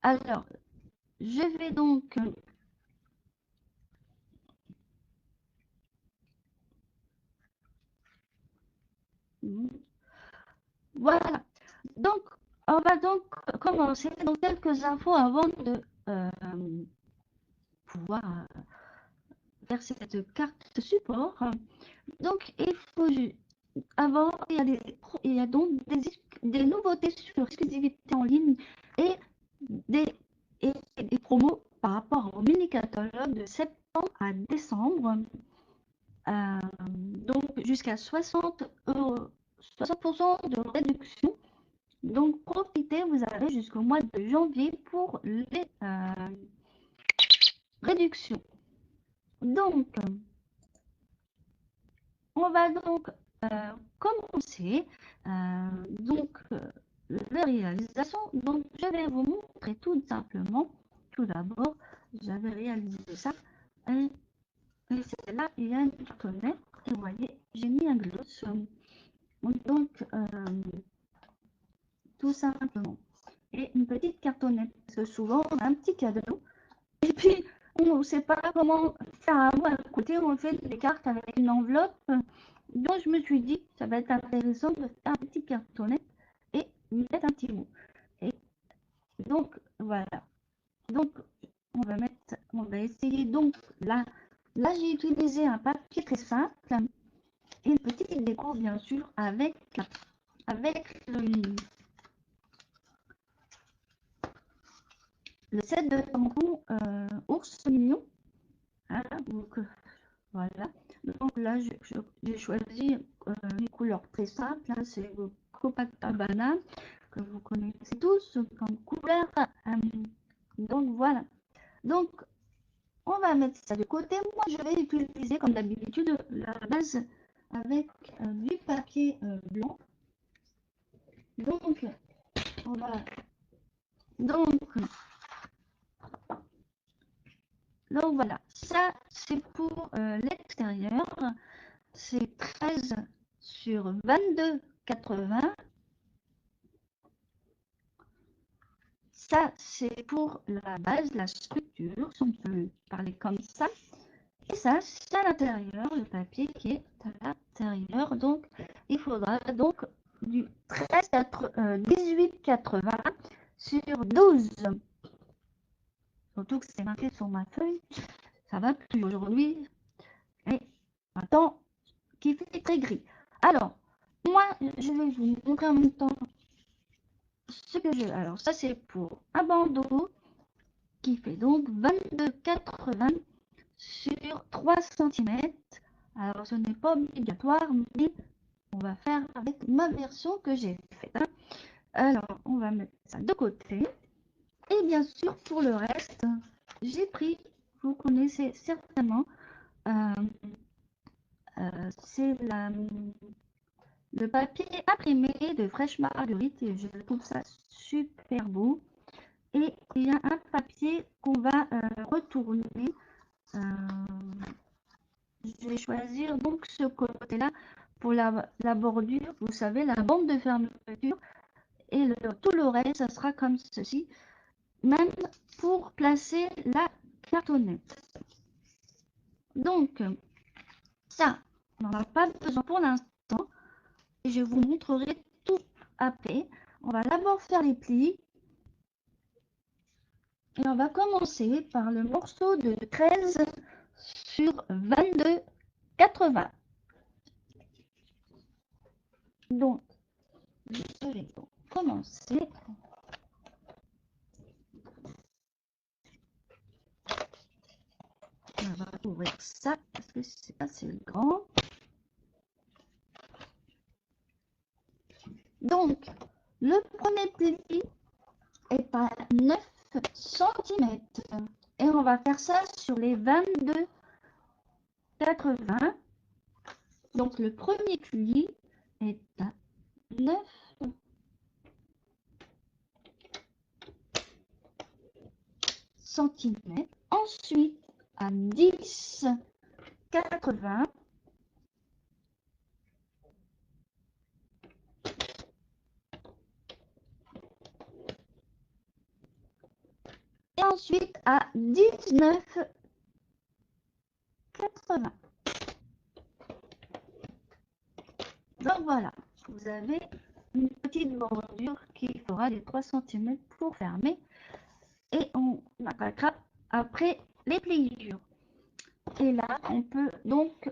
Alors, je vais donc... Voilà. Donc, on va donc commencer. Donc, quelques infos avant de pouvoir faire cette carte support. Donc, il faut avant, il y a donc des nouveautés sur l'exclusivité en ligne et des, et des promos par rapport au mini-catalogue de septembre à décembre. Donc, jusqu'à 60% de réduction. Donc, profitez, vous avez jusqu'au mois de janvier pour les réductions. Donc, on va donc commencer la réalisation. Donc, je vais vous montrer tout simplement. Tout d'abord, j'avais réalisé ça. Et c'est là, il y a une cartonnette. Et vous voyez, j'ai mis un gloss. Donc, tout simplement. Et une petite cartonnette. Parce que souvent, on a un petit cadeau. Et puis, on ne sait pas comment faire à côté. On fait des cartes avec une enveloppe. Donc, je me suis dit, ça va être intéressant de faire un petit cartonnette et mettre un petit mot. Et donc, voilà. Donc, on va essayer. Donc, là j'ai utilisé un papier très simple et une petite déco, bien sûr, avec le set de tampons ours mignon. Hein, donc, voilà. Donc là, j'ai choisi une couleur très simple. Hein, c'est le Copacabana que vous connaissez tous comme couleur. Donc voilà. Donc on va mettre ça de côté. Moi, je vais utiliser comme d'habitude la base avec du papier blanc. Donc on va donc voilà. Ça c'est pour l'extérieur. C'est 13 sur 22,80. Ça, c'est pour la base, la structure, si on peut parler comme ça. Et ça, c'est à l'intérieur, le papier qui est à l'intérieur. Donc, il faudra donc du 18,80 sur 12. Surtout que c'est marqué sur ma feuille. Ça va plus aujourd'hui. Et un temps qui fait très gris. Alors, moi, je vais vous montrer en même temps ce que je... Alors, ça, c'est pour un bandeau qui fait donc 22,80 sur 3 cm. Alors, ce n'est pas obligatoire, mais on va faire avec ma version que j'ai faite. Hein. Alors, on va mettre ça de côté. Et bien sûr, pour le reste, j'ai pris, vous connaissez certainement, c'est le papier imprimé de Fraîche Marguerite. Et je trouve ça super beau. Et il y a un papier qu'on va retourner. Je vais choisir donc ce côté-là pour la bordure, vous savez, la bande de fermeture. Et tout le reste, ça sera comme ceci, même pour placer la cartonnette. Donc, ça, on n'en a pas besoin pour l'instant. Et je vous montrerai tout après. On va d'abord faire les plis. Et on va commencer par le morceau de 13 sur 22,80. Donc, je vais commencer. On va ouvrir ça parce que c'est assez grand. Donc, le premier pli est à 9 cm. Et on va faire ça sur les 22,80. Donc, le premier pli est à 9 cm. Ensuite, à 10,80. ensuite à 19,80. Donc voilà, vous avez une petite bordure qui fera les 3 cm pour fermer. Et on attaquera après les pliures. Et là, on peut donc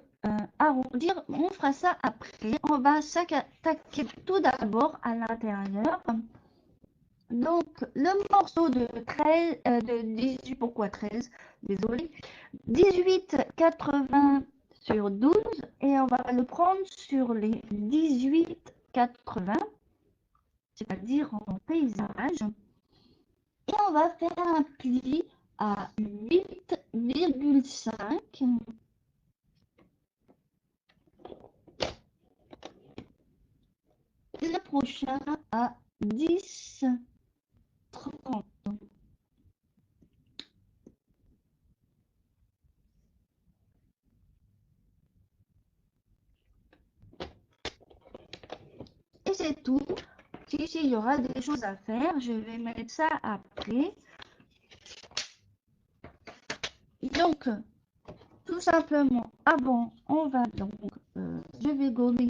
arrondir. On fera ça après. On va s'attaquer tout d'abord à l'intérieur. Donc, le morceau de 13, de 18, pourquoi 13? Désolé. 18,80 sur 12. Et on va le prendre sur les 18,80, c'est-à-dire en paysage. Et on va faire un pli à 8,5. Le prochain à 10,30. Et c'est tout. Ici, il y aura des choses à faire. Je vais mettre ça après. Donc, tout simplement, avant, on va donc, je vais gommer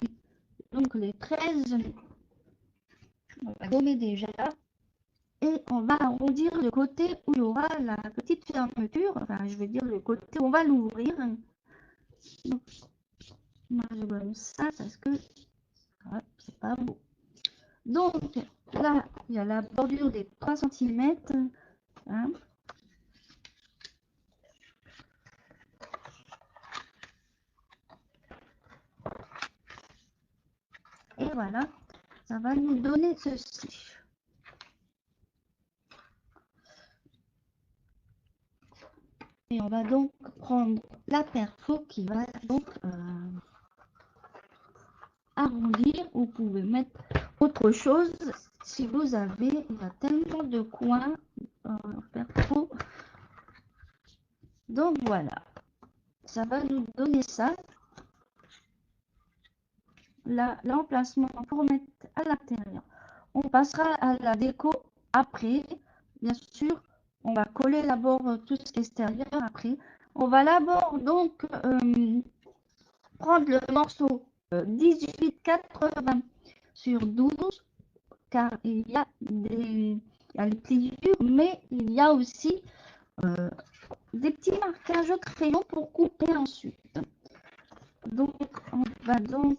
donc les 13. On va gommer déjà. Et on va arrondir le côté où il y aura la petite fermeture. Enfin, je veux dire le côté où on va l'ouvrir. Donc, moi, je gomme ça parce que c'est pas beau. Donc, là, il y a la bordure des 3 cm. Hein. Et voilà, ça va nous donner ceci. Et on va donc prendre la perfo qui va donc arrondir. Vous pouvez mettre autre chose si vous avez, il y a tellement de coins perfo. Donc voilà, ça va nous donner ça. Là, l'emplacement pour mettre à l'intérieur. On passera à la déco après. Bien sûr, on va coller d'abord tout ce qui est extérieur après. On va d'abord donc prendre le morceau 18,80 sur 12 car il y a les pliures, mais il y a aussi des petits marquages au crayon pour couper ensuite. Donc, on va donc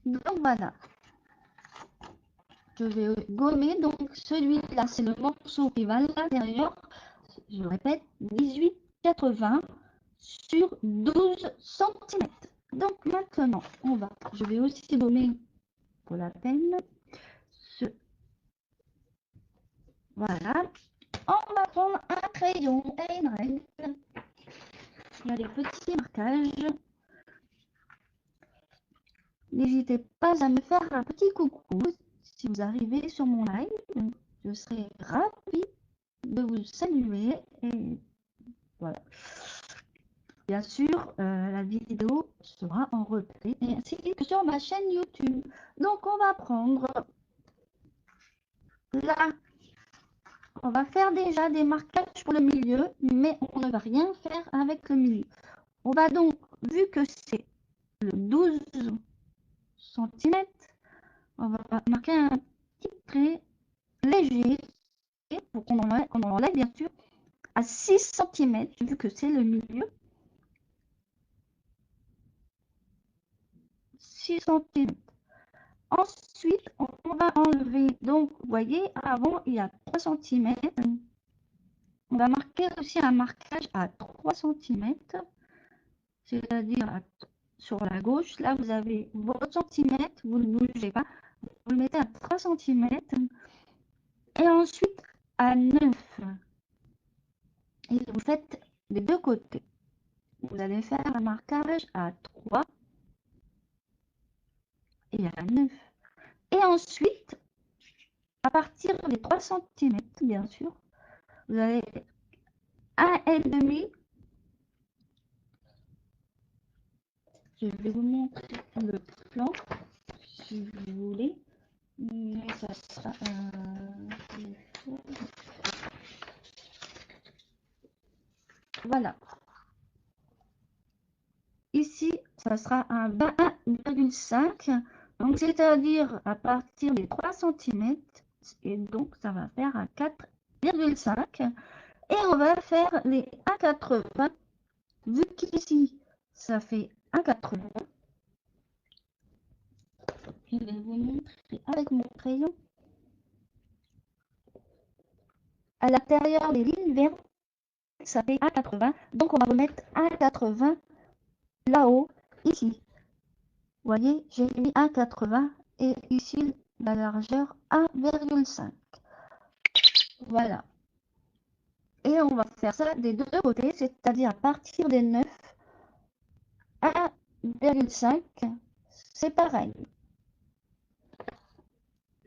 donc voilà. Je vais gommer, donc celui-là, c'est le morceau qui va à l'intérieur. Je répète, 18,80 sur 12 cm. Donc maintenant, je vais aussi gommer pour la peine. Voilà. On va prendre un crayon et une règle. Il y a des petits marquages. N'hésitez pas à me faire un petit coucou si vous arrivez sur mon live. Je serai ravie de vous saluer. Et voilà. Bien sûr, la vidéo sera en replay ainsi que sur ma chaîne YouTube. Donc, on va prendre là. On va faire déjà des marquages pour le milieu, mais on ne va rien faire avec le milieu. On va donc, vu que c'est le 12 cm, on va marquer un petit trait léger pour qu'on enlève bien sûr à 6 cm, vu que c'est le milieu. 6 cm. Ensuite, on va enlever, donc vous voyez, avant il y a 3 cm. On va marquer aussi un marquage à 3 cm, c'est-à-dire sur la gauche. Là, vous avez votre centimètre, vous ne bougez pas. Vous le mettez à 3 cm. Et ensuite, à 9. Et vous faites des deux côtés. Vous allez faire un marquage à 3 et à 9. Et ensuite, à partir des 3 cm, bien sûr, vous avez 1,5 Je vais vous montrer le plan, si vous voulez. Mais ça sera voilà. Ici, ça sera un 21,5. Donc, c'est-à-dire à partir des 3 cm. Et donc, ça va faire un 4,5. Et on va faire les 1,80. Vu qu'ici, ça fait 1,80. Je vais vous montrer avec mon crayon. À l'intérieur des lignes vertes, ça fait 1,80. Donc, on va remettre 1,80 là-haut, ici. Vous voyez, j'ai mis 1,80 et ici, la largeur 1,5. Voilà. Et on va faire ça des deux côtés, c'est-à-dire à partir des 9, 1,5, c'est pareil.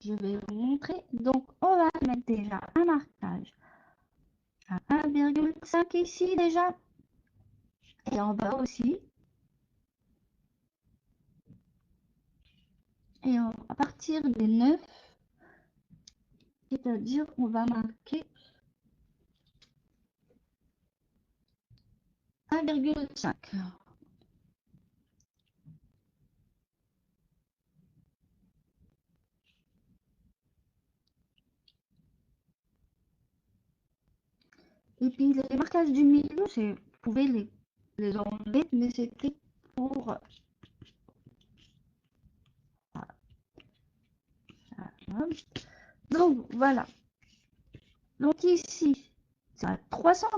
Je vais vous montrer. Donc, on va mettre déjà un marquage à 1,5 ici déjà. Et en bas aussi. Et à partir des 9, c'est-à-dire on va marquer 1,5. Et puis les marquages du milieu, vous pouvez les enlever, mais c'était pour... Donc voilà. Donc ici, c'est à 3 cm,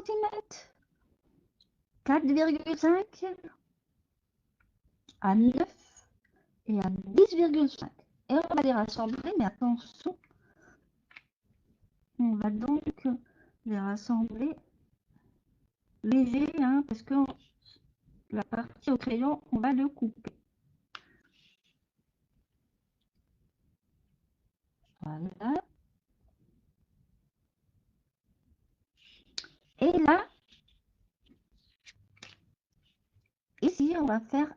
4,5, à 9 et à 10,5. Et on va les rassembler, mais attention, on va donc les rassembler léger, hein, parce que la partie au crayon, on va le couper. Voilà. Et là, ici, on va faire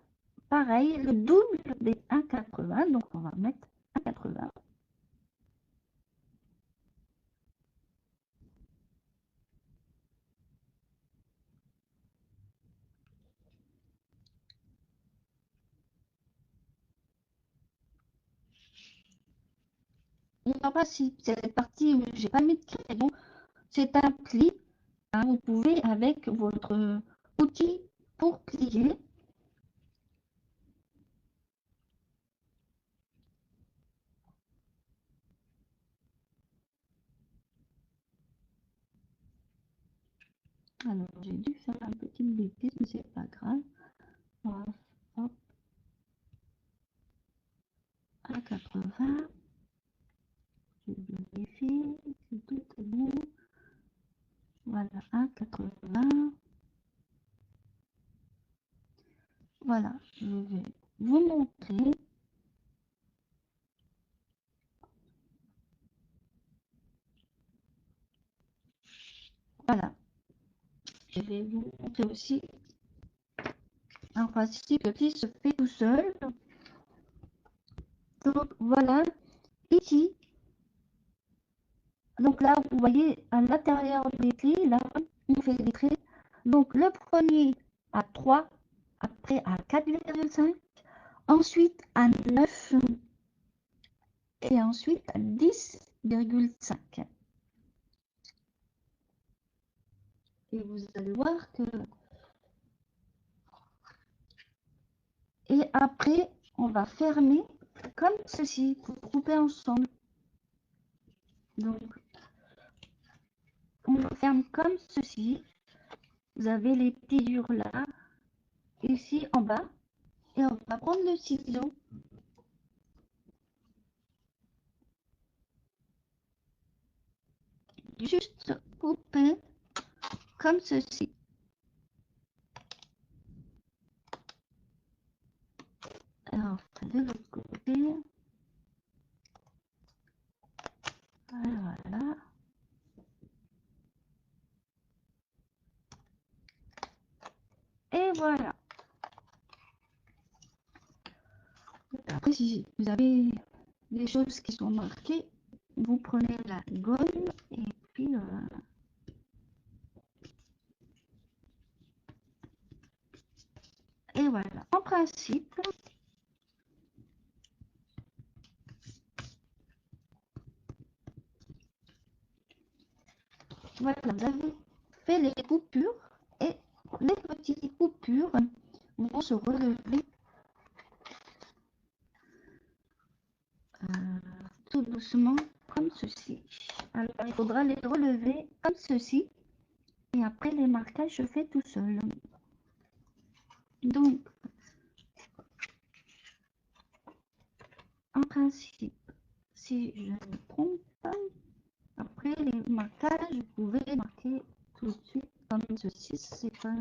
pareil, le double des 1,80. Donc, on va mettre 1,80. On va pas si cette partie où j'ai pas mis de crayon, c'est un pli. Hein, vous pouvez avec votre outil pour plier. Alors, j'ai dû faire un petit bêtise, mais c'est pas grave. Voilà, hop, 1,80. Je vérifie si tout est bon. Voilà, 1,80. Voilà, je vais vous montrer. Voilà, je vais vous montrer aussi un principe qui se fait tout seul. Donc voilà, ici, donc là, vous voyez à l'intérieur des plis, là, on fait des traits. Donc le premier à 3, après à 4,5, ensuite à 9 et ensuite à 10,5. Et vous allez voir que... Et après, on va fermer comme ceci pour couper ensemble. Donc, on ferme comme ceci. Vous avez les pliures là, ici en bas. Et on va prendre le ciseau. Juste couper comme ceci. Alors, de l'autre côté. Voilà. Et voilà. après, si vous avez des choses qui sont marquées, vous prenez la gomme et puis et voilà. En principe, voilà, vous avez fait les coupures et les petites coupures vont se relever tout doucement comme ceci. Alors, il faudra les relever comme ceci et après les marquages se fait tout seul. Donc, en principe, si je ne me trompe pas, après les marquages, vous pouvez les marquer tout de suite comme ceci. C'est pas...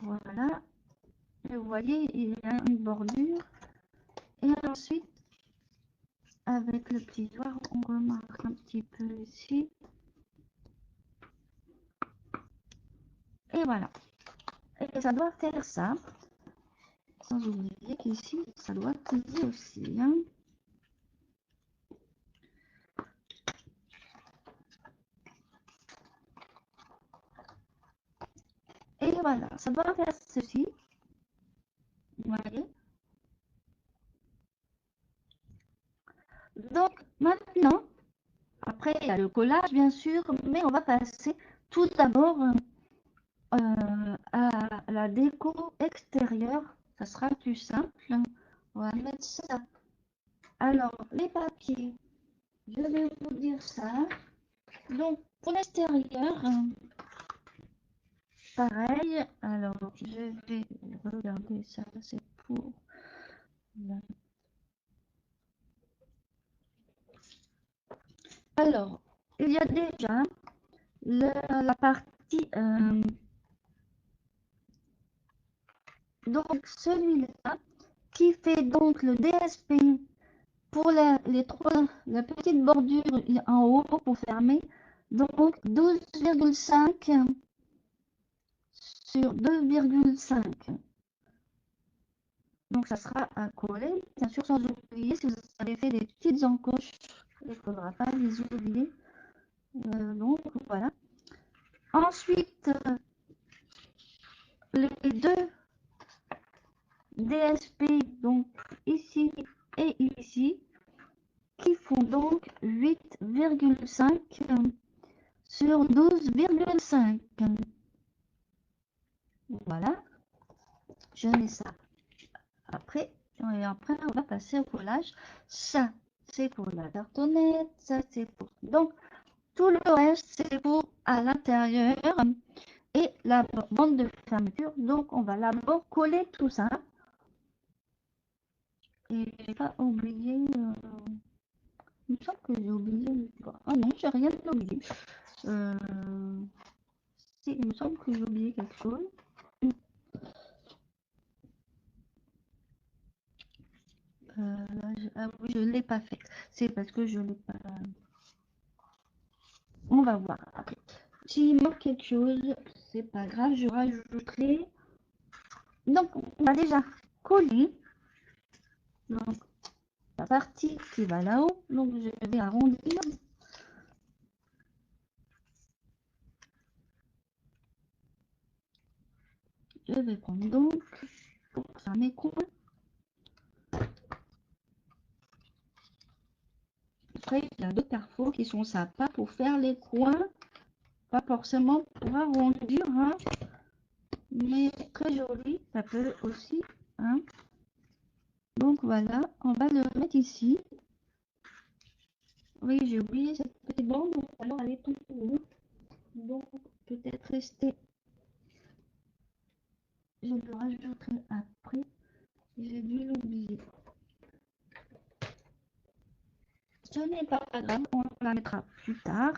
Voilà. Et vous voyez, il y a une bordure. Et ensuite, avec le petit doigt, on remarque un petit peu ici. Et voilà. Et ça doit faire ça. Sans oublier qu'ici, ça doit plier aussi. Hein. Et voilà, ça doit faire ceci. Vous voyez. Donc, maintenant, après, il y a le collage, bien sûr, mais on va passer tout d'abord à la déco extérieure. Ça sera plus simple. On va mettre ça. Alors, les papiers, je vais vous dire ça. Donc, pour l'extérieur, pareil. Alors, je vais regarder ça. C'est pour... Alors, il y a déjà la partie... donc, celui-là qui fait donc le DSP pour les trois, la petite bordure en haut pour fermer. Donc, 12,5 sur 2,5. Donc, ça sera à coller. Bien sûr, sans oublier, si vous avez fait des petites encoches, il ne faudra pas les oublier. Donc, voilà. Ensuite, les deux DSP, donc ici et ici, qui font donc 8,5 sur 12,5. Voilà, je mets ça après. Et après, on va passer au collage. Ça, c'est pour la cartonnette. Ça, c'est pour... Donc, tout le reste, c'est pour à l'intérieur et la bande de fermeture. Donc, on va d'abord coller tout ça. Et j'ai pas oublié... il me semble que j'ai oublié... Ah non, j'ai rien oublié. Si, il me semble que j'ai oublié quelque chose. Ah oui, je ne l'ai pas fait. C'est parce que je ne l'ai pas... On va voir après. S'il manque quelque chose, c'est pas grave, je rajouterai. Donc, on a déjà collé donc, la partie qui va là-haut. Donc, je vais arrondir. Je vais prendre donc pour faire mes coins. Après, il y a d'autres carrefours qui sont sympas pour faire les coins. Pas forcément pour arrondir, hein, mais très joli. Ça peut aussi. Hein. Donc, voilà, on va le mettre ici. Oui, j'ai oublié cette petite bande, alors elle est tout haut. Donc, peut-être rester. Je le rajouterai après. J'ai dû l'oublier. Ce n'est pas grave, on la mettra plus tard.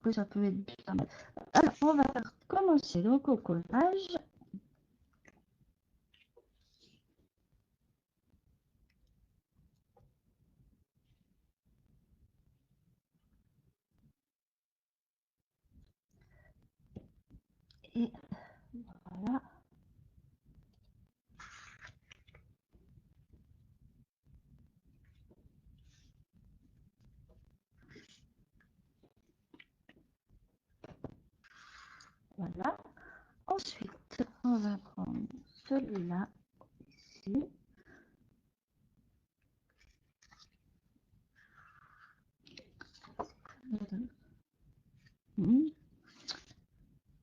Que ça peut être bien mal. Alors, on va commencer donc au collage. Et voilà. voilà. Ensuite, on va prendre celui-là ici.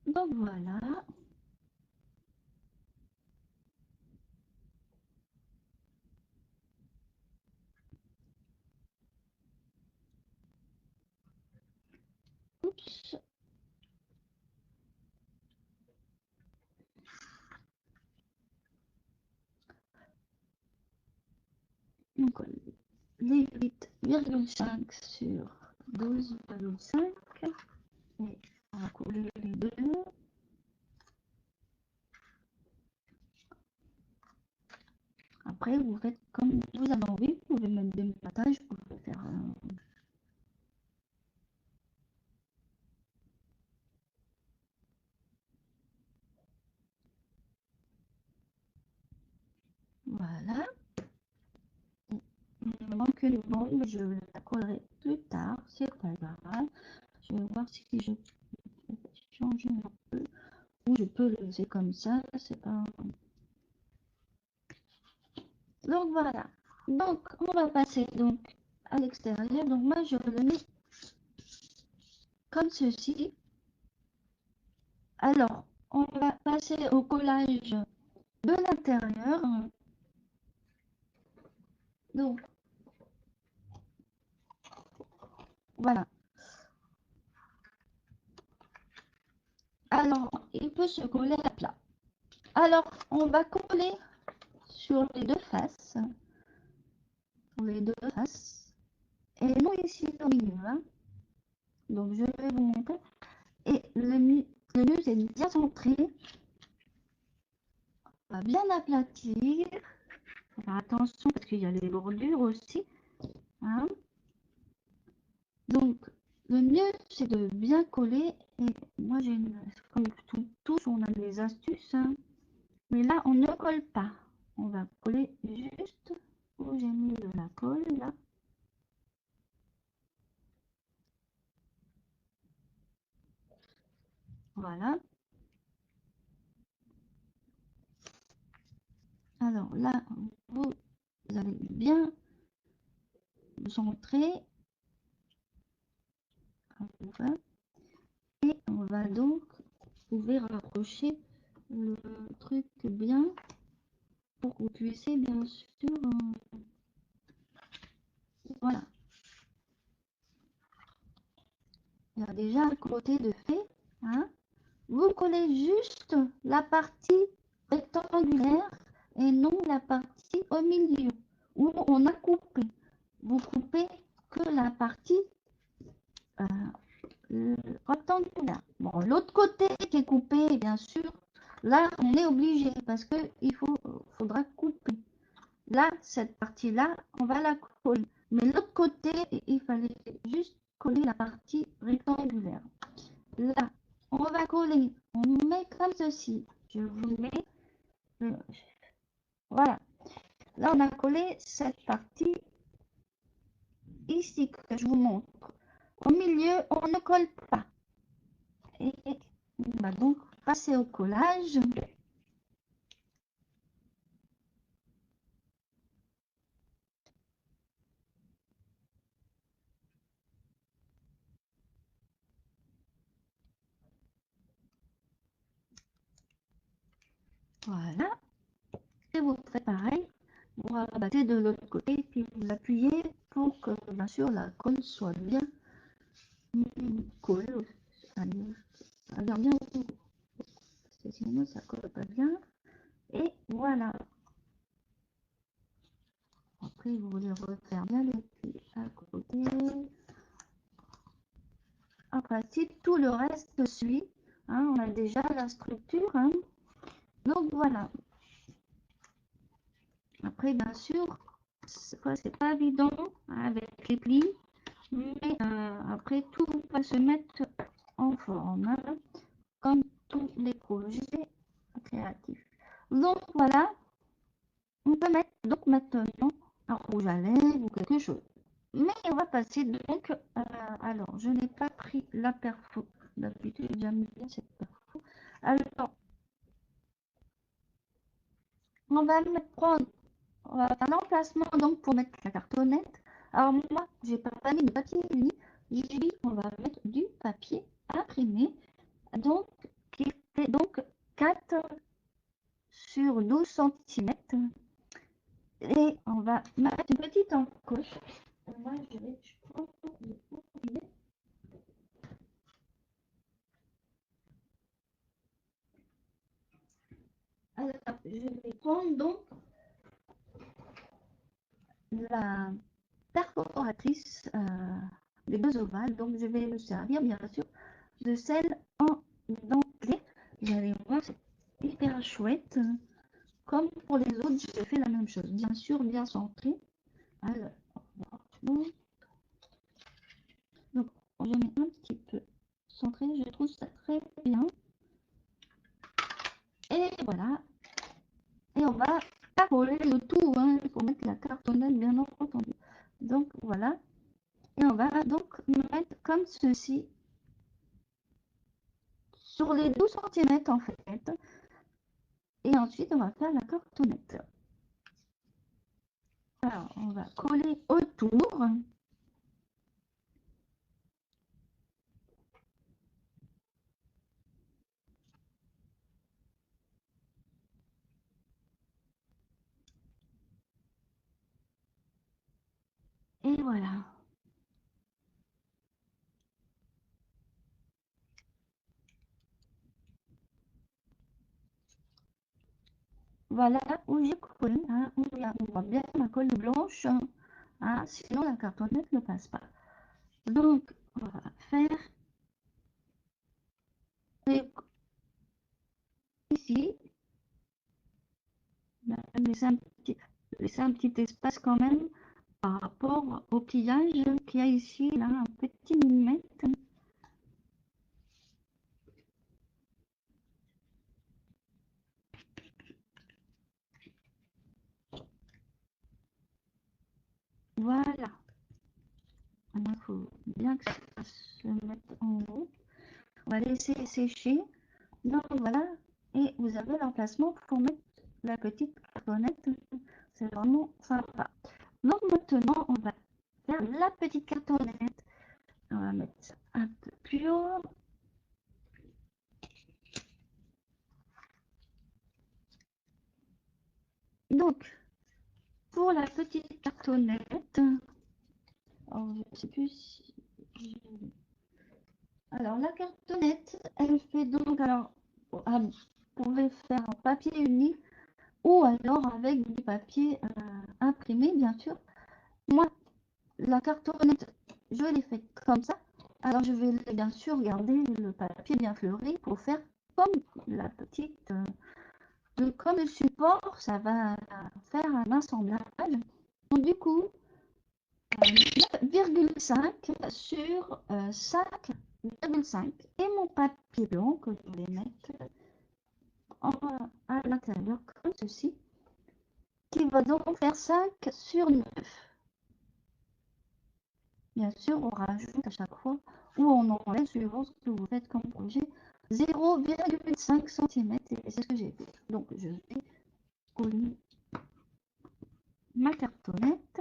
Donc voilà. Oups. Donc les 8,5 sur 12,5. Et on va coller les deux. Après, vous faites comme vous avez envie. Vous pouvez mettre des montages, vous pouvez faire voilà. Il me manque une bande, mais je la collerai plus tard. C'est pas grave. Je vais voir si je peux changer un peu. Ou je peux le laisser comme ça. C'est pas. Donc voilà. Donc on va passer donc à l'extérieur. Donc moi je le mets comme ceci. Alors on va passer au collage de l'intérieur. Donc voilà. Alors il peut se coller à plat. Alors on va coller sur les deux faces. Sur les deux faces. Et non ici au milieu. Hein. Donc je vais vous montrer. Et le mieux c'est bien centré. On va bien aplatir. Faire attention parce qu'il y a les bordures aussi. Hein. Donc, le mieux, c'est de bien coller. Et moi, j'ai une... Comme tous, on a des astuces. Hein. Mais là, on ne colle pas. On va coller juste où j'ai mis de la colle, là. Voilà. Alors là, vous allez bien centrer. Et on va donc pouvoir rapprocher le truc bien pour que vous puissiez bien sûr... Voilà. Il y a déjà un côté de fait. Hein. Vous collez juste la partie rectangulaire et non la partie au milieu où on a coupé. Vous coupez que la partie rectangulaire. Bon, l'autre côté qui est coupé, bien sûr, là on est obligé parce que faudra couper. Là, cette partie-là, on va la coller. Mais l'autre côté, il fallait juste coller la partie rectangulaire. Là, on va coller. On met comme ceci. Je vous mets. Voilà. Là, on a collé cette partie ici que je vous montre. Au milieu, on ne colle pas. Et on va donc passer au collage. Voilà. Et vous faites pareil. Vous rabattez de l'autre côté, puis vous appuyez pour que, bien sûr, la colle soit bien collée. Alors, bien, parce que sinon, ça colle pas bien. Et voilà. Après, vous voulez refaire bien les pieds à côté. En principe, tout le reste suit. Hein, on a déjà la structure. Hein. Donc, voilà. Après, bien sûr, c'est pas évident hein, avec les plis. Mais après, tout va se mettre en forme. Hein, comme tous les projets créatifs. Donc, voilà. On peut mettre donc maintenant un rouge à lèvres ou quelque chose. Mais on va passer donc, alors je n'ai pas pris la perfo, d'habitude j'aime bien cette perfo, Alors, on va prendre, on va faire l'emplacement donc pour mettre la cartonnette. Alors moi, j'ai pas mis de papier uni, j'ai dit on va mettre du papier imprimé, donc qui fait donc 4 sur 12 centimètres. Et on va mettre une petite encoche. Moi, je prends alors, je vais prendre donc la perforatrice des deux ovales. Donc, je vais me servir, bien sûr, de celle en dentelé. Vous allez voir, c'est hyper chouette. Comme pour les autres, j'ai fait la même chose. Bien sûr, bien centré. Alors, donc, je mets un petit peu centré. Je trouve ça très bien. Et voilà. Et on va coller le tout. Hein. Il faut mettre la cartonnette, bien entendu. Donc, voilà. Et on va donc mettre comme ceci sur les 12 centimètres en fait. Et ensuite, on va faire la cartonnette. Alors, on va coller autour. Et voilà. Voilà où j'ai collé, hein, où on voit bien ma colle blanche, hein, sinon la cartonnette ne passe pas. Donc, on va faire ici, laisser un petit espace quand même par rapport au pliage qu'il y a ici, là, un petit millimètre. Voilà. Il faut bien que ça se mette en haut. On va laisser sécher. Donc voilà. Et vous avez l'emplacement pour mettre la petite cartonnette. C'est vraiment sympa. Donc maintenant, on va faire la petite cartonnette. On va mettre ça un peu plus haut. Donc, pour la petite cartonnette, alors, je ne sais plus si... Alors, la cartonnette, elle fait donc, alors, vous pouvez faire en papier uni ou alors avec du papier imprimé, bien sûr. Moi, la cartonnette, je l'ai faite comme ça. Alors, je vais bien sûr garder le papier bien fleuri pour faire comme la petite... comme le support, ça va faire un assemblage. Donc, du coup, 9,5 sur 5,5 et mon papier blanc que je vais mettre à l'intérieur comme ceci, qui va donc faire 5 sur 9. Bien sûr, on rajoute à chaque fois ou on enlève suivant ce que vous faites comme projet 0,5 cm et c'est ce que j'ai fait. Donc je vais coller ma cartonnette.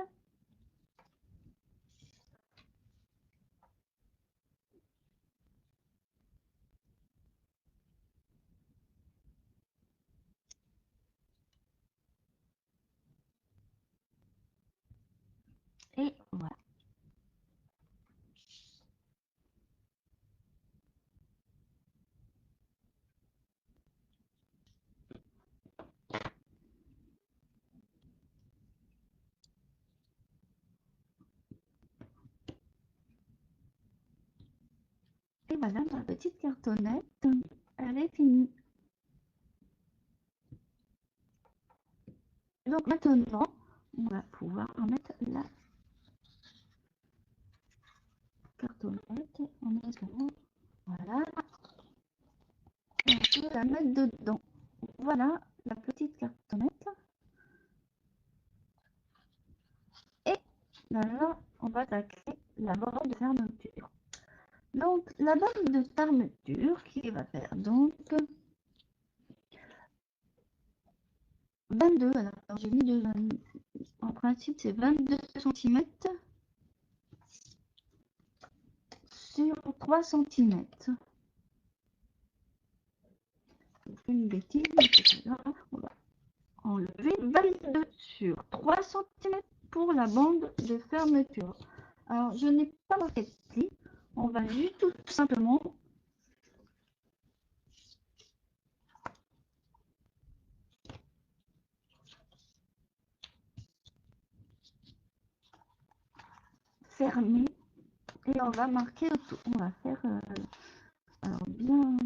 Et voilà. Et voilà, ma petite cartonnette, elle est finie. Donc maintenant, on va pouvoir mettre la cartonnette en espérant. Voilà. Et on peut la mettre dedans. Voilà la petite cartonnette. Et maintenant, on va attaquer la borne de fermeture. Donc, la borne de fermeture qui va faire donc 22, alors j'ai mis en principe c'est 22 cm sur 3 cm. Une bêtise, on va enlever 22 sur 3 cm pour la bande de fermeture. Alors je n'ai pas marqué de pli, on va juste tout simplement fermer et on va marquer autour. On va faire alors bien.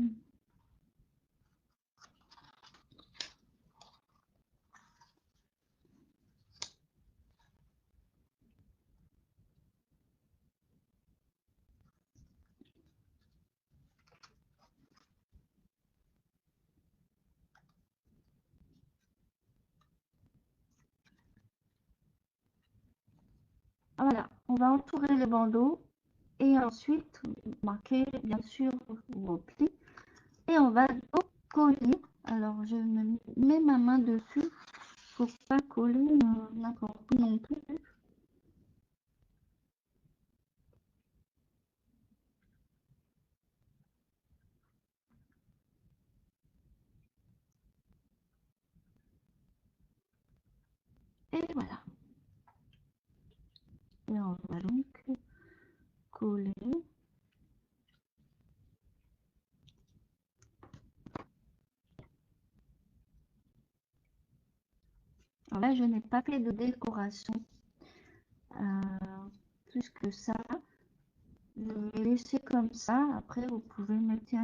Voilà, on va entourer le bandeau et ensuite marquer bien sûr vos plis et on va coller. Alors je me mets ma main dessus pour pas coller n'importe où non plus. Et voilà. Et on va donc coller. Alors là, je n'ai pas fait de décoration plus que ça. Je vais laisser comme ça. Après, vous pouvez mettre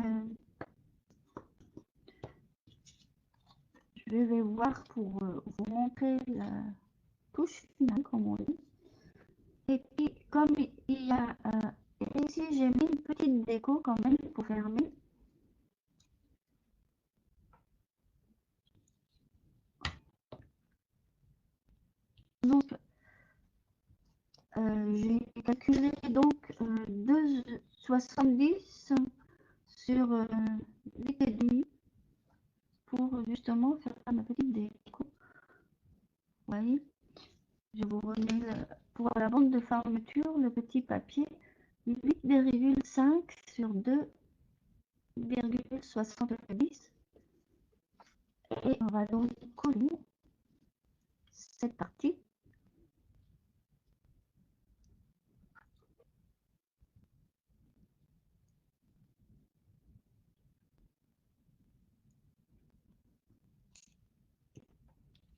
je vais voir pour vous montrer la touche finale, comme on dit. Et puis, comme il y a ici, j'ai mis une petite déco quand même pour fermer. Donc, j'ai calculé donc 2,70 sur 8,5 pour justement faire ma petite déco. Vous voyez, je vous remets pour la bande de fermeture le petit papier 8,5 sur 2,70 et on va donc coller cette partie.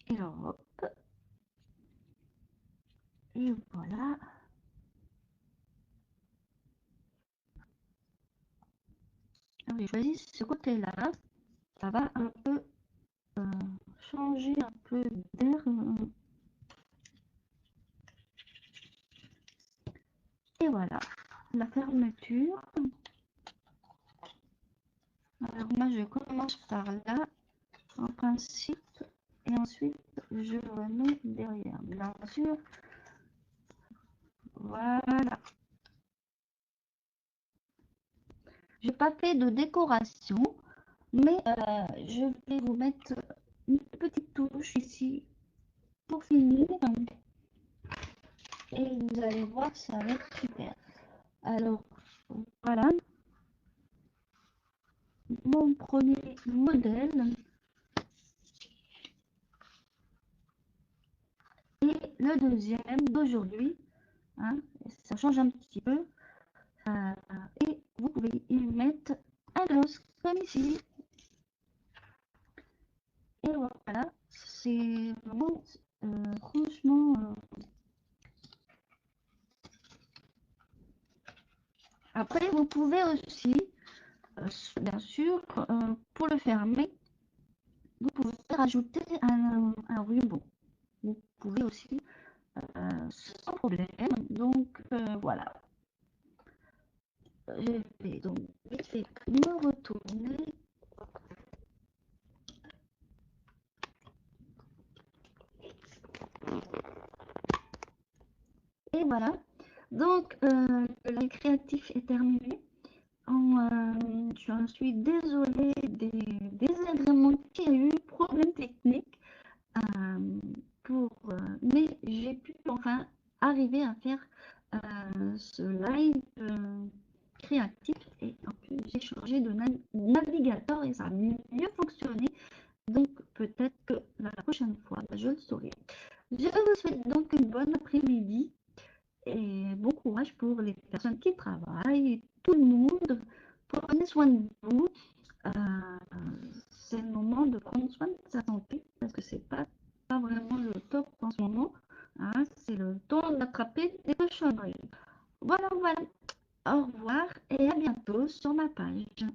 Et hop, et voilà. J'ai choisi ce côté-là, ça va un peu changer un peu d'air. Et voilà, la fermeture. Alors moi je commence par là, en principe, et ensuite je remets derrière. Bien sûr, voilà. J'ai pas fait de décoration, mais je vais vous mettre une petite touche ici pour finir. Et vous allez voir, ça va être super. Alors, voilà mon premier modèle. Et le deuxième d'aujourd'hui, hein, ça change un petit peu. Et vous pouvez y mettre un gloss comme ici. Et voilà, c'est vraiment franchement. Après, vous pouvez aussi, bien sûr, pour le fermer, vous pouvez rajouter un ruban. Vous pouvez aussi sans problème. Donc voilà. Je vais donc vite fait me retourner. Et voilà. Donc le créatif est terminé. Je suis désolée des désagréments qu'il y a eu, problème technique. donné. Donc, peut-être que la prochaine fois, je le saurai. Je vous souhaite donc une bonne après-midi et bon courage pour les personnes qui travaillent, tout le monde. Prenez soin de vous. Euh, c'est le moment de prendre soin de sa santé parce que c'est pas vraiment le top en ce moment. Hein, c'est le temps d'attraper des cochonneries. Voilà, voilà. Au revoir et à bientôt sur ma page.